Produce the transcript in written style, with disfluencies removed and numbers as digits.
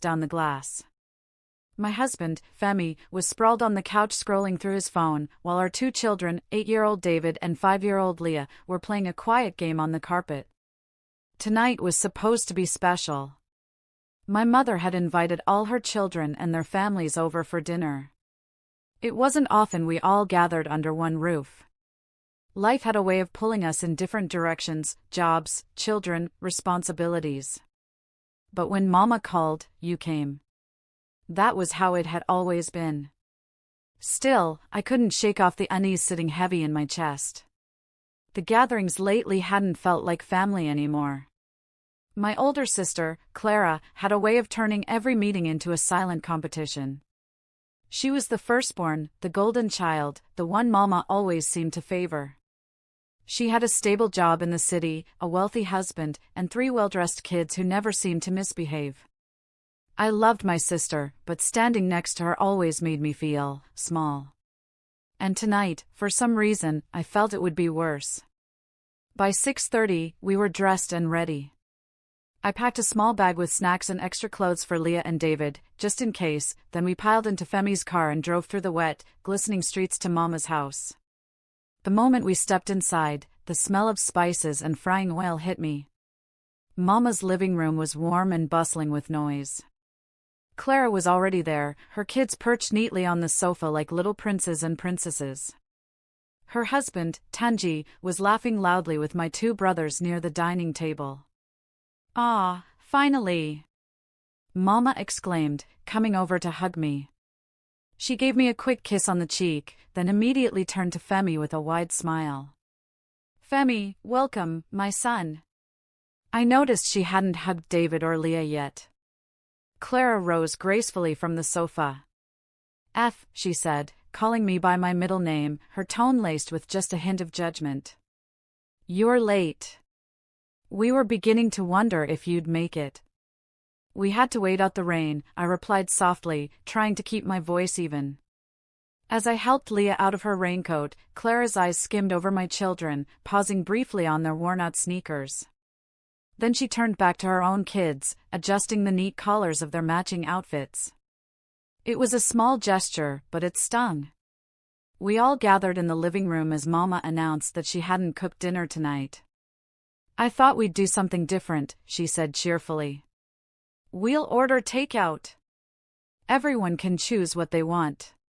down the glass. My husband, Femi, was sprawled on the couch scrolling through his phone, while our two children, 8-year-old David and 5-year-old Leah, were playing a quiet game on the carpet. Tonight was supposed to be special. My mother had invited all her children and their families over for dinner. It wasn't often we all gathered under one roof. Life had a way of pulling us in different directions: jobs, children, responsibilities. But when Mama called, you came. That was how it had always been. Still, I couldn't shake off the unease sitting heavy in my chest. The gatherings lately hadn't felt like family anymore. My older sister, Clara, had a way of turning every meeting into a silent competition. She was the firstborn, the golden child, the one Mama always seemed to favor. She had a stable job in the city, a wealthy husband, and 3 well-dressed kids who never seemed to misbehave. I loved my sister, but standing next to her always made me feel small. And tonight, for some reason, I felt it would be worse. By 6:30, we were dressed and ready. I packed a small bag with snacks and extra clothes for Leah and David, just in case, then we piled into Femi's car and drove through the wet, glistening streets to Mama's house. The moment we stepped inside, the smell of spices and frying oil hit me. Mama's living room was warm and bustling with noise. Clara was already there, her kids perched neatly on the sofa like little princes and princesses. Her husband, Tanji, was laughing loudly with my 2 brothers near the dining table. "Ah, finally!" Mama exclaimed, coming over to hug me. She gave me a quick kiss on the cheek, then immediately turned to Femi with a wide smile. "Femi, welcome, my son." I noticed she hadn't hugged David or Leah yet. Clara rose gracefully from the sofa. She said, calling me by my middle name, her tone laced with just a hint of judgment. "You're late. We were beginning to wonder if you'd make it." "We had to wait out the rain," I replied softly, trying to keep my voice even. As I helped Leah out of her raincoat, Clara's eyes skimmed over my children, pausing briefly on their worn-out sneakers. Then she turned back to her own kids, adjusting the neat collars of their matching outfits. It was a small gesture, but it stung. We all gathered in the living room as Mama announced that she hadn't cooked dinner tonight. "I thought we'd do something different," she said cheerfully. "We'll order takeout. Everyone can choose what they want."